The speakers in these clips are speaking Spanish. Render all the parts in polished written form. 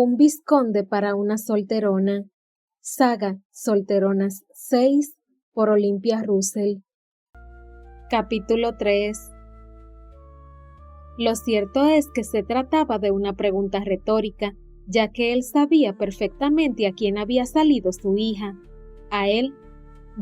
Un vizconde para una solterona. Saga Solteronas 6 por Olympia Russell. Capítulo 3. Lo cierto es que se trataba de una pregunta retórica, ya que él sabía perfectamente a quién había salido su hija. A él.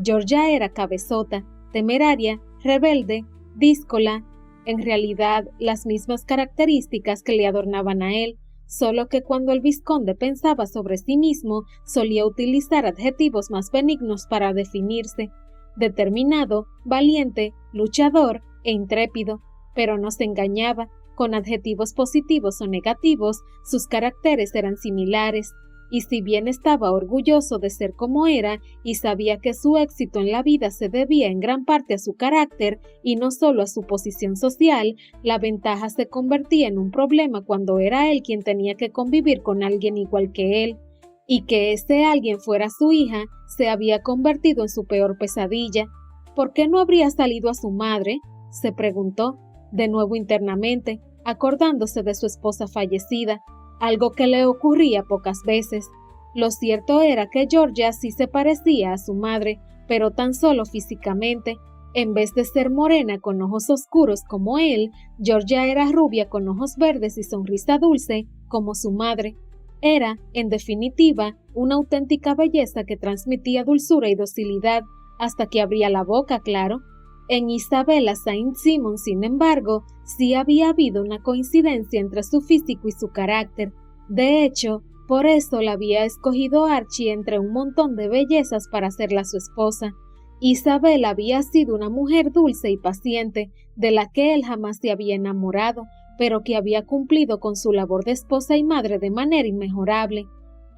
Georgia era cabezota, temeraria, rebelde, díscola, en realidad las mismas características que le adornaban a él, solo que cuando el vizconde pensaba sobre sí mismo, solía utilizar adjetivos más benignos para definirse: determinado, valiente, luchador e intrépido, pero no se engañaba, con adjetivos positivos o negativos, sus caracteres eran similares, y si bien estaba orgulloso de ser como era y sabía que su éxito en la vida se debía en gran parte a su carácter y no solo a su posición social, la ventaja se convertía en un problema cuando era él quien tenía que convivir con alguien igual que él, y que ese alguien fuera su hija se había convertido en su peor pesadilla. ¿Por qué no habría salido a su madre?, se preguntó, de nuevo internamente, acordándose de su esposa fallecida, algo que le ocurría pocas veces. Lo cierto era que Georgia sí se parecía a su madre, pero tan solo físicamente. En vez de ser morena con ojos oscuros como él, Georgia era rubia con ojos verdes y sonrisa dulce como su madre. Era, en definitiva, una auténtica belleza que transmitía dulzura y docilidad, hasta que abría la boca, claro. En Isabella Saint-Simon, sin embargo, sí había habido una coincidencia entre su físico y su carácter. De hecho, por eso la había escogido Archie entre un montón de bellezas para hacerla su esposa. Isabella había sido una mujer dulce y paciente, de la que él jamás se había enamorado, pero que había cumplido con su labor de esposa y madre de manera inmejorable.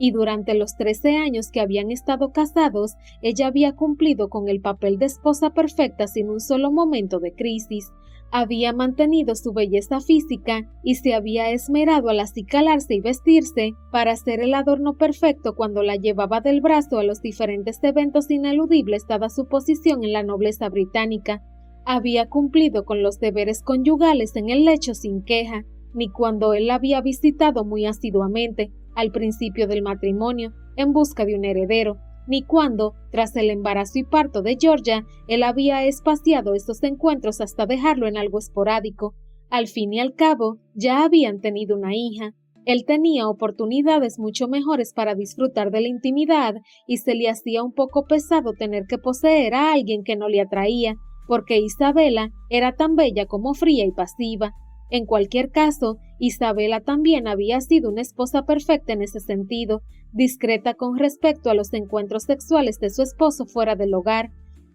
Y durante los 13 años que habían estado casados, ella había cumplido con el papel de esposa perfecta sin un solo momento de crisis. Había mantenido su belleza física y se había esmerado al acicalarse y vestirse para ser el adorno perfecto cuando la llevaba del brazo a los diferentes eventos ineludibles dada su posición en la nobleza británica. Había cumplido con los deberes conyugales en el lecho sin queja, ni cuando él la había visitado muy asiduamente al principio del matrimonio, en busca de un heredero, ni cuando, tras el embarazo y parto de Georgia, él había espaciado esos encuentros hasta dejarlo en algo esporádico. Al fin y al cabo, ya habían tenido una hija. Él tenía oportunidades mucho mejores para disfrutar de la intimidad y se le hacía un poco pesado tener que poseer a alguien que no le atraía, porque Isabella era tan bella como fría y pasiva. En cualquier caso, Isabella también había sido una esposa perfecta en ese sentido, discreta con respecto a los encuentros sexuales de su esposo fuera del hogar.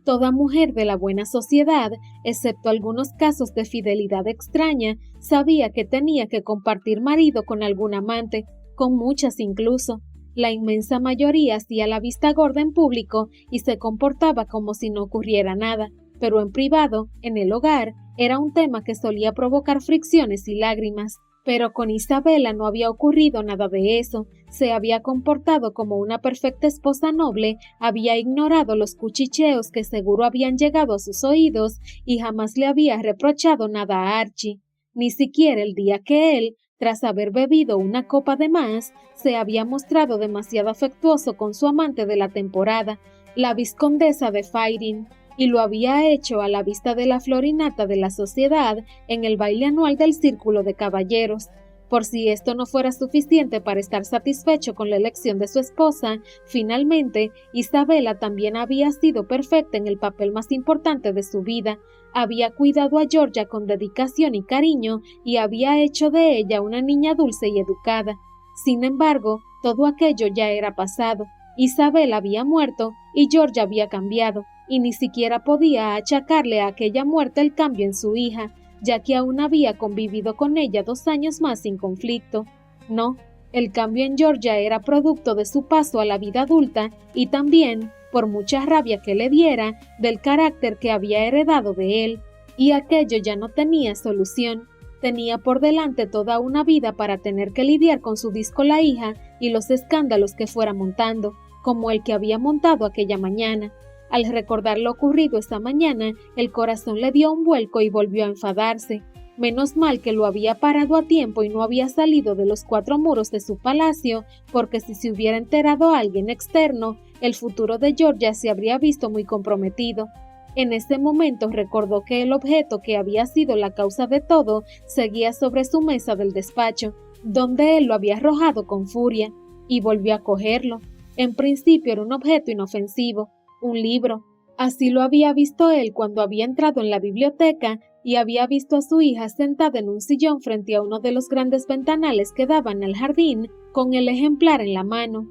Toda mujer de la buena sociedad, excepto algunos casos de fidelidad extraña, sabía que tenía que compartir marido con algún amante, con muchas incluso. La inmensa mayoría hacía la vista gorda en público y se comportaba como si no ocurriera nada, pero en privado, en el hogar, era un tema que solía provocar fricciones y lágrimas. Pero con Isabella no había ocurrido nada de eso. Se había comportado como una perfecta esposa noble, había ignorado los cuchicheos que seguro habían llegado a sus oídos y jamás le había reprochado nada a Archie, ni siquiera el día que él, tras haber bebido una copa de más, se había mostrado demasiado afectuoso con su amante de la temporada, la vizcondesa de Fighting, y lo había hecho a la vista de la florinata de la sociedad en el baile anual del Círculo de Caballeros. Por si esto no fuera suficiente para estar satisfecho con la elección de su esposa, finalmente Isabella también había sido perfecta en el papel más importante de su vida. Había cuidado a Georgia con dedicación y cariño y había hecho de ella una niña dulce y educada. Sin embargo, todo aquello ya era pasado. Isabella había muerto y Georgia había cambiado, y ni siquiera podía achacarle a aquella muerte el cambio en su hija, ya que aún había convivido con ella 2 años más sin conflicto. No, el cambio en Georgia era producto de su paso a la vida adulta y también, por mucha rabia que le diera, del carácter que había heredado de él, y aquello ya no tenía solución. Tenía por delante toda una vida para tener que lidiar con su díscola hija y los escándalos que fuera montando, como el que había montado aquella mañana. Al recordar lo ocurrido esta mañana, el corazón le dio un vuelco y volvió a enfadarse. Menos mal que lo había parado a tiempo y no había salido de los 4 muros de su palacio, porque si se hubiera enterado alguien externo, el futuro de Georgia se habría visto muy comprometido. En ese momento recordó que el objeto que había sido la causa de todo seguía sobre su mesa del despacho, donde él lo había arrojado con furia, y volvió a cogerlo. En principio era un objeto inofensivo, un libro. Así lo había visto él cuando había entrado en la biblioteca y había visto a su hija sentada en un sillón frente a uno de los grandes ventanales que daban al jardín, con el ejemplar en la mano.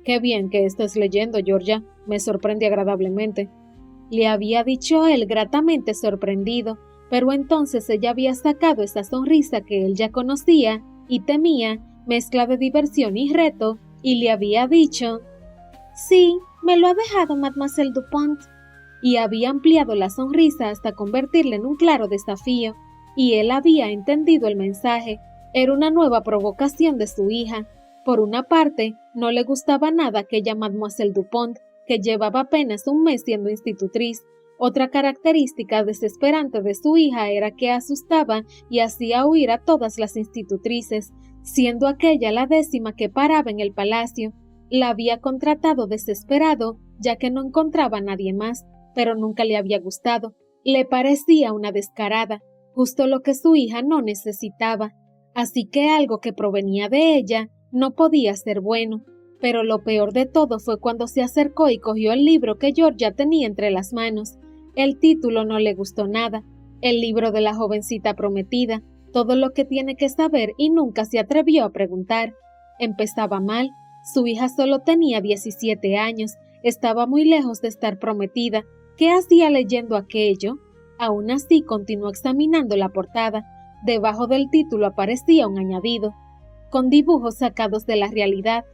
«Qué bien que estés leyendo, Georgia, me sorprende agradablemente», le había dicho él gratamente sorprendido, pero entonces ella había sacado esa sonrisa que él ya conocía y temía, mezcla de diversión y reto, y le había dicho: «Sí, me lo ha dejado Mademoiselle Dupont», y había ampliado la sonrisa hasta convertirla en un claro desafío, y él había entendido el mensaje. Era una nueva provocación de su hija. Por una parte, no le gustaba nada aquella Mademoiselle Dupont, que llevaba apenas un mes siendo institutriz. Otra característica desesperante de su hija era que asustaba y hacía huir a todas las institutrices, siendo aquella la 10ª que paraba en el palacio. La había contratado desesperado, ya que no encontraba a nadie más, pero nunca le había gustado. Le parecía una descarada, justo lo que su hija no necesitaba. Así que algo que provenía de ella no podía ser bueno. Pero lo peor de todo fue cuando se acercó y cogió el libro que Georgia tenía entre las manos. El título no le gustó nada. El libro de la jovencita prometida, todo lo que tiene que saber, y nunca se atrevió a preguntar. Empezaba mal. Su hija solo tenía 17 años, estaba muy lejos de estar prometida. ¿Qué hacía leyendo aquello? Aún así continuó examinando la portada. Debajo del título aparecía un añadido, con dibujos sacados de la realidad.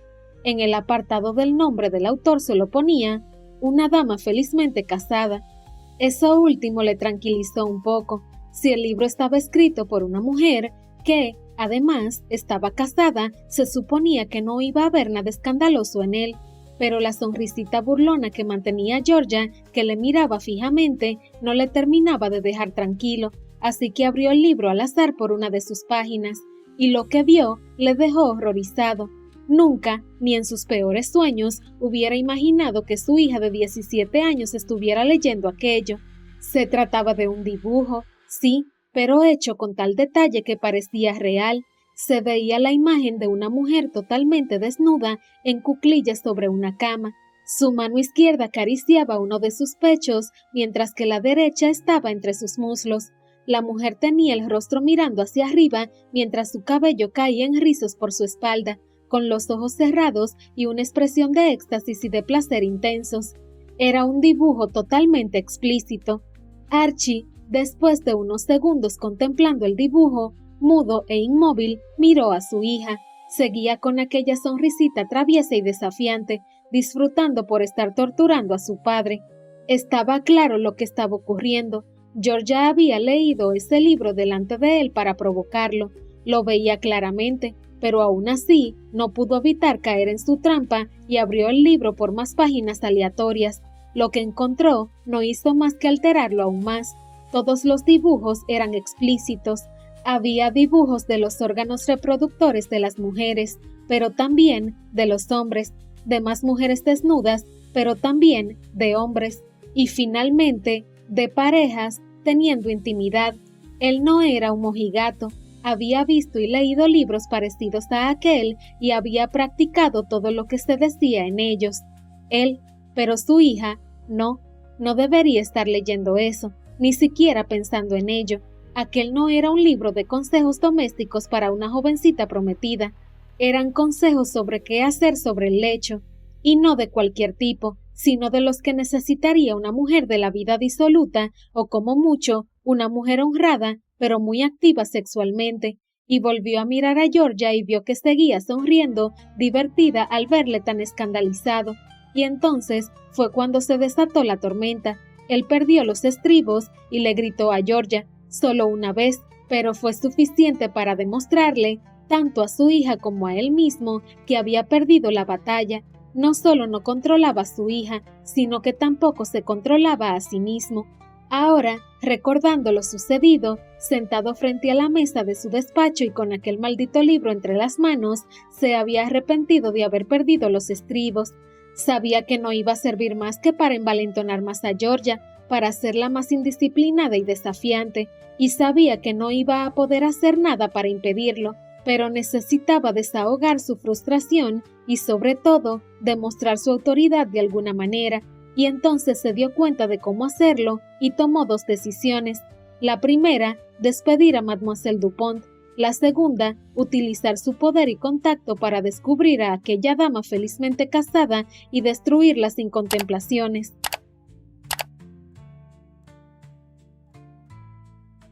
En el apartado del nombre del autor solo ponía «una dama felizmente casada». Eso último le tranquilizó un poco. Si el libro estaba escrito por una mujer que, además, estaba casada, se suponía que no iba a haber nada escandaloso en él. Pero la sonrisita burlona que mantenía Georgia, que le miraba fijamente, no le terminaba de dejar tranquilo, así que abrió el libro al azar por una de sus páginas, y lo que vio le dejó horrorizado. Nunca, ni en sus peores sueños, hubiera imaginado que su hija de 17 años estuviera leyendo aquello. Se trataba de un dibujo, sí, pero hecho con tal detalle que parecía real. Se veía la imagen de una mujer totalmente desnuda en cuclillas sobre una cama. Su mano izquierda acariciaba uno de sus pechos, mientras que la derecha estaba entre sus muslos. La mujer tenía el rostro mirando hacia arriba, mientras su cabello caía en rizos por su espalda, con los ojos cerrados y una expresión de éxtasis y de placer intensos. Era un dibujo totalmente explícito. Archie, después de unos segundos contemplando el dibujo, mudo e inmóvil, miró a su hija. Seguía con aquella sonrisita traviesa y desafiante, disfrutando por estar torturando a su padre. Estaba claro lo que estaba ocurriendo. Georgia había leído ese libro delante de él para provocarlo. Lo veía claramente, pero aún así no pudo evitar caer en su trampa y abrió el libro por más páginas aleatorias. Lo que encontró no hizo más que alterarlo aún más. Todos los dibujos eran explícitos. Había dibujos de los órganos reproductores de las mujeres, pero también de los hombres, de más mujeres desnudas, pero también de hombres, y finalmente de parejas teniendo intimidad. Él no era un mojigato. Había visto y leído libros parecidos a aquel y había practicado todo lo que se decía en ellos. Él, pero su hija, no debería estar leyendo eso, ni siquiera pensando en ello. Aquel no era un libro de consejos domésticos para una jovencita prometida. Eran consejos sobre qué hacer sobre el lecho, y no de cualquier tipo, sino de los que necesitaría una mujer de la vida disoluta, o como mucho, una mujer honrada, pero muy activa sexualmente. Y volvió a mirar a Georgia y vio que seguía sonriendo, divertida al verle tan escandalizado. Y entonces fue cuando se desató la tormenta. Él perdió los estribos y le gritó a Georgia, solo una vez, pero fue suficiente para demostrarle, tanto a su hija como a él mismo, que había perdido la batalla. No solo no controlaba a su hija, sino que tampoco se controlaba a sí mismo. Ahora, recordando lo sucedido, sentado frente a la mesa de su despacho y con aquel maldito libro entre las manos, se había arrepentido de haber perdido los estribos. Sabía que no iba a servir más que para envalentonar más a Georgia, para hacerla más indisciplinada y desafiante, y sabía que no iba a poder hacer nada para impedirlo, pero necesitaba desahogar su frustración y, sobre todo, demostrar su autoridad de alguna manera. Y entonces se dio cuenta de cómo hacerlo y tomó dos decisiones. La primera, despedir a Mademoiselle Dupont. La segunda, utilizar su poder y contacto para descubrir a aquella dama felizmente casada y destruirla sin contemplaciones.